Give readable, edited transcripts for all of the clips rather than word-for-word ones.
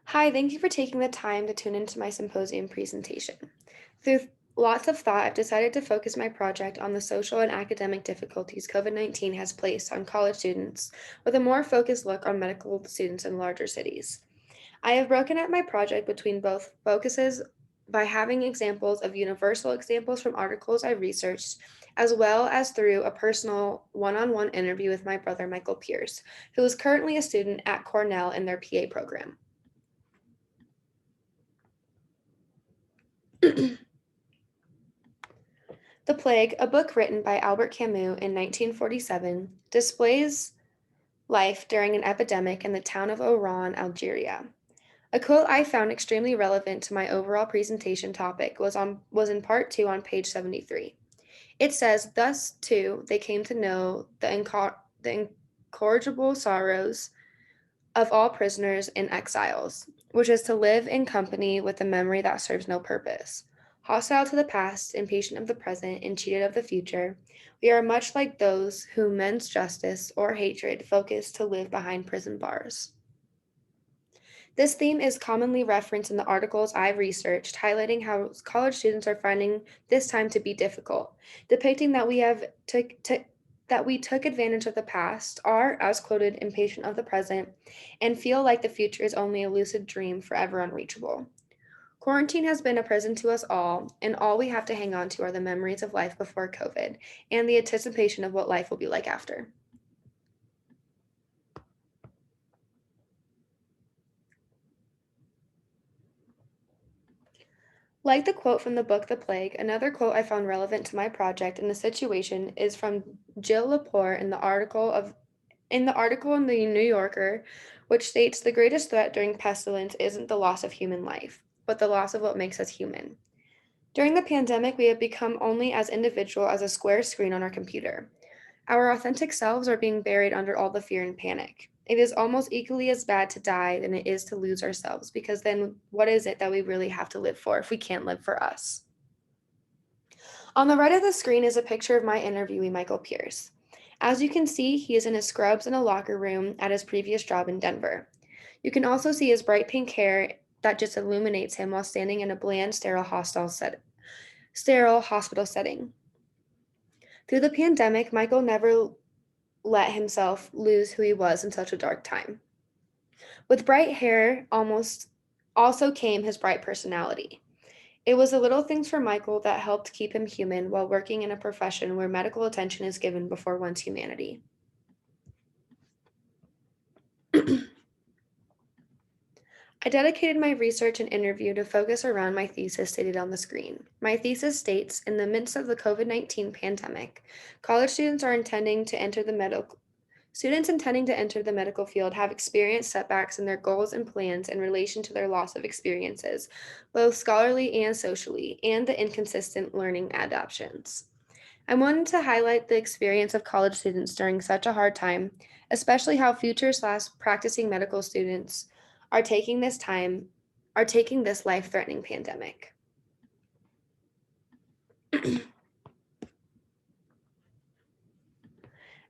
Hi, thank you for taking the time to tune into my symposium presentation. Through lots of thought, I've decided to focus my project on the social and academic difficulties COVID-19 has placed on college students, with a more focused look on medical students in larger cities. I have broken up my project between both focuses by having examples of universal examples from articles I researched, as well as through a personal one-on-one interview with my brother Michael Pierce, who is currently a student at Cornell in their PA program. The Plague, a book written by Albert Camus in 1947, displays life during an epidemic in the town of Oran, Algeria. A quote I found extremely relevant to my overall presentation topic was in part 2 on page 73. It says, "Thus, too, they came to know the incorrigible sorrows of all prisoners and exiles, which is to live in company with a memory that serves no purpose. Hostile to the past, impatient of the present, and cheated of the future, we are much like those whom men's justice or hatred focus to live behind prison bars." This theme is commonly referenced in the articles I've researched, highlighting how college students are finding this time to be difficult, depicting that we took advantage of the past, are, as quoted, impatient of the present, and feel like the future is only a lucid dream forever unreachable. Quarantine has been a prison to us all, and all we have to hang on to are the memories of life before COVID and the anticipation of what life will be like after. Like the quote from the book The Plague, another quote I found relevant to my project and the situation is from Jill Lepore in the article in the New Yorker, which states the greatest threat during pestilence isn't the loss of human life, but the loss of what makes us human. During the pandemic, we have become only as individual as a square screen on our computer. Our authentic selves are being buried under all the fear and panic. It is almost equally as bad to die than it is to lose ourselves, because then what is it that we really have to live for if we can't live for us? On the right of the screen is a picture of my interviewee, Michael Pierce. As you can see, he is in his scrubs in a locker room at his previous job in Denver. You can also see his bright pink hair that just illuminates him while standing in a bland, sterile hospital setting. Through the pandemic, Michael never let himself lose who he was in such a dark time. With bright hair almost also came his bright personality. It was the little things for Michael that helped keep him human while working in a profession where medical attention is given before one's humanity. I dedicated my research and interview to focus around my thesis stated on the screen. My thesis states, in the midst of the COVID-19 pandemic, college students intending to enter the medical field have experienced setbacks in their goals and plans in relation to their loss of experiences, both scholarly and socially, and the inconsistent learning adaptations. I wanted to highlight the experience of college students during such a hard time, especially how future/slash practicing medical students are taking this time, are taking this life-threatening pandemic.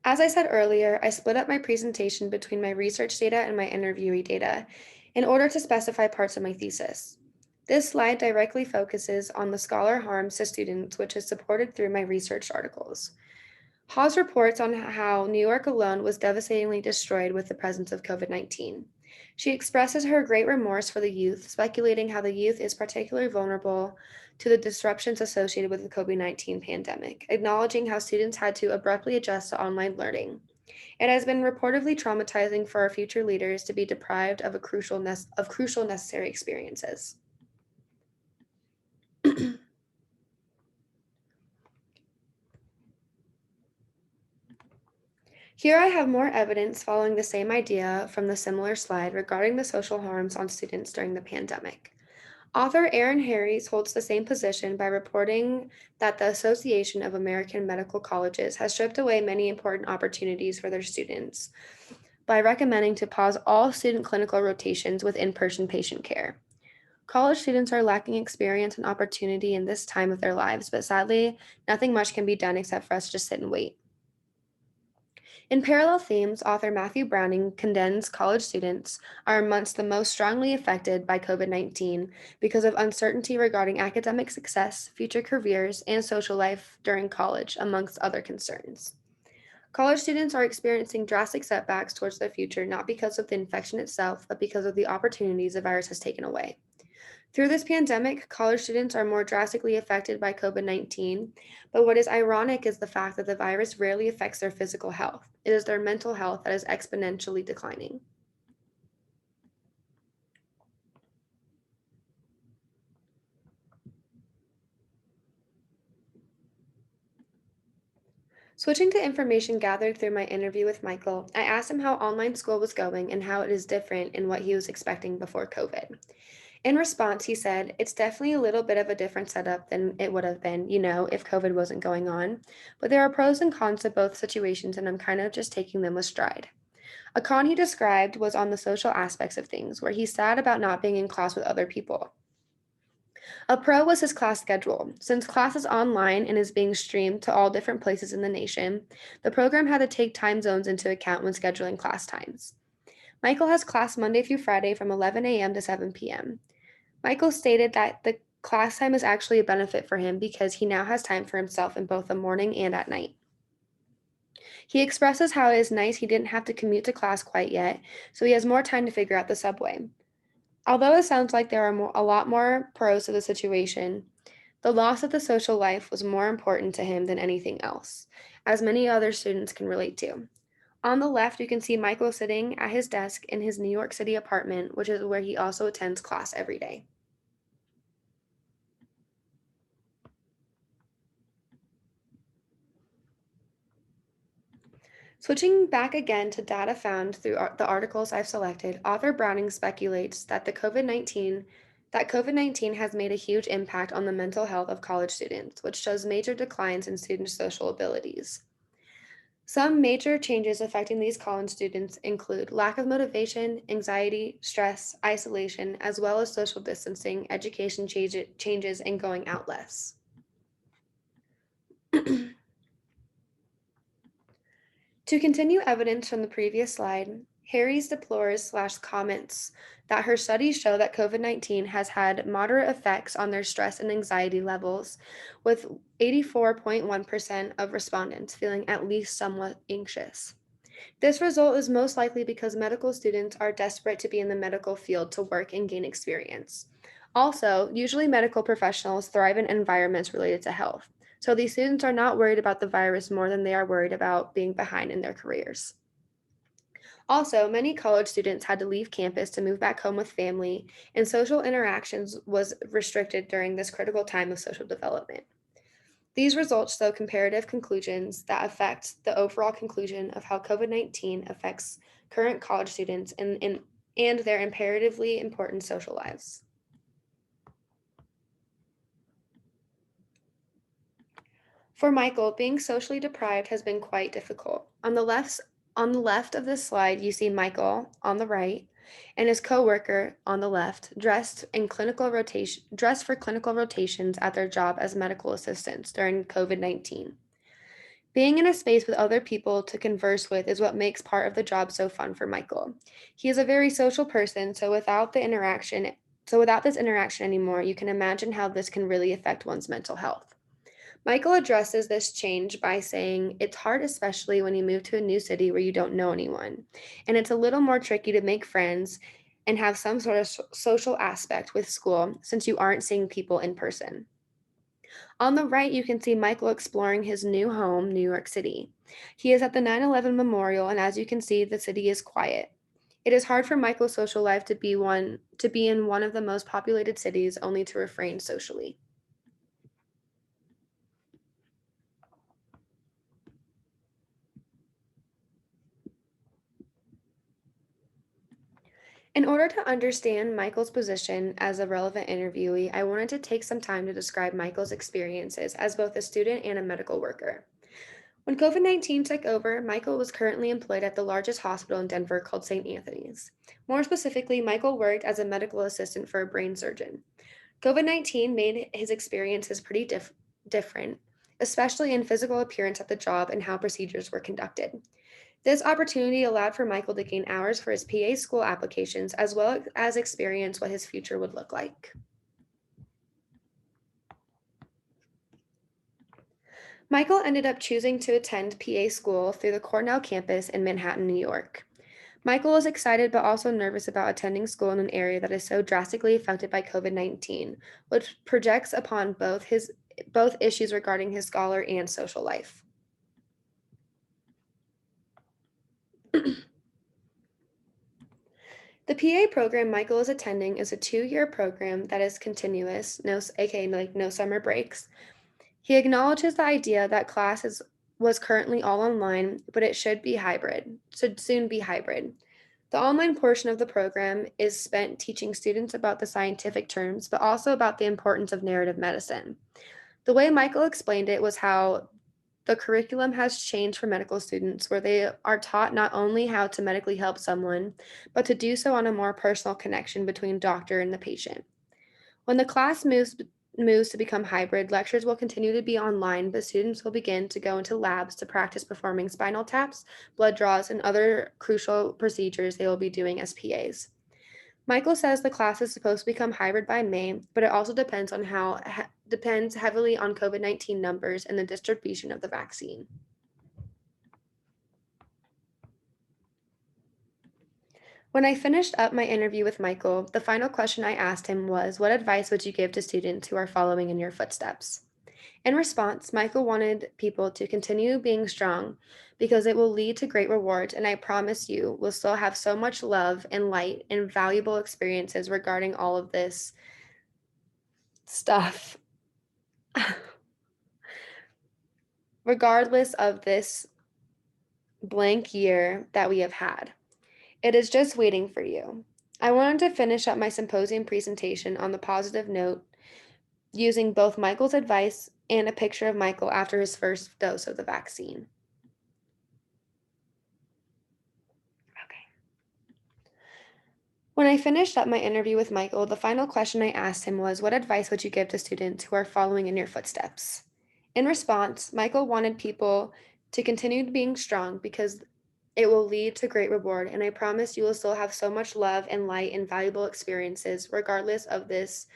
As I said earlier, I split up my presentation between my research data and my interviewee data in order to specify parts of my thesis. This slide directly focuses on the scholar harms to students, which is supported through my research articles. Hawes reports on how New York alone was devastatingly destroyed with the presence of COVID-19. She expresses her great remorse for the youth, speculating how the youth is particularly vulnerable to the disruptions associated with the COVID-19 pandemic, acknowledging how students had to abruptly adjust to online learning. It has been reportedly traumatizing for our future leaders to be deprived of crucial necessary experiences. Here I have more evidence following the same idea from the similar slide regarding the social harms on students during the pandemic. Author Aaron Harries holds the same position by reporting that the Association of American Medical Colleges has stripped away many important opportunities for their students by recommending to pause all student clinical rotations with in-person patient care. College students are lacking experience and opportunity in this time of their lives, but sadly, nothing much can be done except for us to just sit and wait. In parallel themes, author Matthew Browning condemns college students are amongst the most strongly affected by COVID-19 because of uncertainty regarding academic success, future careers, and social life during college, amongst other concerns. College students are experiencing drastic setbacks towards their future not because of the infection itself, but because of the opportunities the virus has taken away. Through this pandemic, college students are more drastically affected by COVID 19, but what is ironic is the fact that the virus rarely affects their physical health. It is their mental health that is exponentially declining. Switching to information gathered through my interview with Michael, I asked him how online school was going and how it is different in what he was expecting before COVID. In response, he said, "It's definitely a little bit of a different setup than it would have been, if COVID wasn't going on. But there are pros and cons to both situations, and I'm kind of just taking them with stride." A con he described was on the social aspects of things, where he's sad about not being in class with other people. A pro was his class schedule. Since class is online and is being streamed to all different places in the nation, the program had to take time zones into account when scheduling class times. Michael has class Monday through Friday from 11 a.m. to 7 p.m. Michael stated that the class time is actually a benefit for him because he now has time for himself in both the morning and at night. He expresses how it is nice he didn't have to commute to class quite yet, so he has more time to figure out the subway. Although it sounds like there are a lot more pros to the situation, the loss of the social life was more important to him than anything else, as many other students can relate to. On the left, you can see Michael sitting at his desk in his New York City apartment, which is where he also attends class every day. Switching back again to data found through the articles I've selected, author Browning speculates that COVID-19 has made a huge impact on the mental health of college students, which shows major declines in student social abilities. Some major changes affecting these college students include lack of motivation, anxiety, stress, isolation, as well as social distancing, changes, and going out less. To continue evidence from the previous slide, Harry's deplores slash comments that her studies show that COVID-19 has had moderate effects on their stress and anxiety levels, with 84.1% of respondents feeling at least somewhat anxious. This result is most likely because medical students are desperate to be in the medical field to work and gain experience. Also, usually medical professionals thrive in environments related to health, so these students are not worried about the virus more than they are worried about being behind in their careers. Also, many college students had to leave campus to move back home with family, and social interactions was restricted during this critical time of social development. These results show comparative conclusions that affect the overall conclusion of how COVID-19 affects current college students and their imperatively important social lives. For Michael, being socially deprived has been quite difficult. On the left of this slide, you see Michael on the right and his coworker on the left, dressed for clinical rotations at their job as medical assistants during COVID-19. Being in a space with other people to converse with is what makes part of the job so fun for Michael. He is a very social person, so without this interaction anymore, you can imagine how this can really affect one's mental health. Michael addresses this change by saying it's hard, especially when you move to a new city where you don't know anyone, and it's a little more tricky to make friends and have some sort of social aspect with school since you aren't seeing people in person. On the right, you can see Michael exploring his new home, New York City. He is at the 9/11 Memorial, and as you can see, the city is quiet. It is hard for Michael's social life to be in one of the most populated cities only to refrain socially. In order to understand Michael's position as a relevant interviewee, I wanted to take some time to describe Michael's experiences as both a student and a medical worker. When COVID-19 took over, Michael was currently employed at the largest hospital in Denver called St. Anthony's. More specifically, Michael worked as a medical assistant for a brain surgeon. COVID-19 made his experiences pretty different, especially in physical appearance at the job and how procedures were conducted. This opportunity allowed for Michael to gain hours for his PA school applications as well as experience what his future would look like. Michael ended up choosing to attend PA school through the Cornell campus in Manhattan, New York. Michael is excited but also nervous about attending school in an area that is so drastically affected by COVID-19, which projects upon both issues regarding his scholar and social life. The PA program Michael is attending is a 2-year program that is continuous, aka like no summer breaks. He acknowledges the idea that was currently all online, but it should soon be hybrid. The online portion of the program is spent teaching students about the scientific terms, but also about the importance of narrative medicine. The way Michael explained it was how the curriculum has changed for medical students, where they are taught not only how to medically help someone, but to do so on a more personal connection between doctor and the patient. When the moves to become hybrid, lectures will continue to be online, but students will begin to go into labs to practice performing spinal taps, blood draws, and other crucial procedures they will be doing as PAs. Michael says the class is supposed to become hybrid by May, but it also depends heavily on COVID-19 numbers and the distribution of the vaccine. When I finished up my interview with Michael, the final question I asked him was, "What advice would you give to students who are following in your footsteps?" In response, Michael wanted people to continue being strong because it will lead to great rewards, and I promise you will still have so much love and light and valuable experiences regarding all of this stuff, regardless of this blank year that we have had. It is just waiting for you. I wanted to finish up my symposium presentation on the positive note using both Michael's advice and a picture of Michael after his first dose of the vaccine. Okay. When I finished up my interview with Michael, the final question I asked him was, "What advice would you give to students who are following in your footsteps?" In response, Michael wanted people to continue being strong because it will lead to great reward, and I promise you will still have so much love and light and valuable experiences regardless of this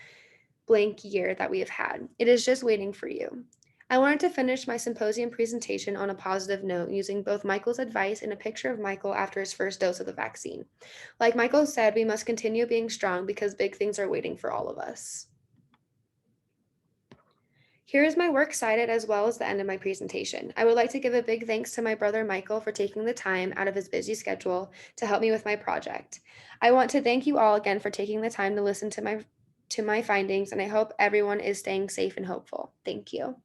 blank year that we have had. It is just waiting for you. I wanted to finish my symposium presentation on a positive note using both Michael's advice and a picture of Michael after his first dose of the vaccine. Like Michael said, we must continue being strong because big things are waiting for all of us. Here is my works cited as well as the end of my presentation. I would like to give a big thanks to my brother Michael for taking the time out of his busy schedule to help me with my project. I want to thank you all again for taking the time to listen to my findings, and I hope everyone is staying safe and hopeful. Thank you.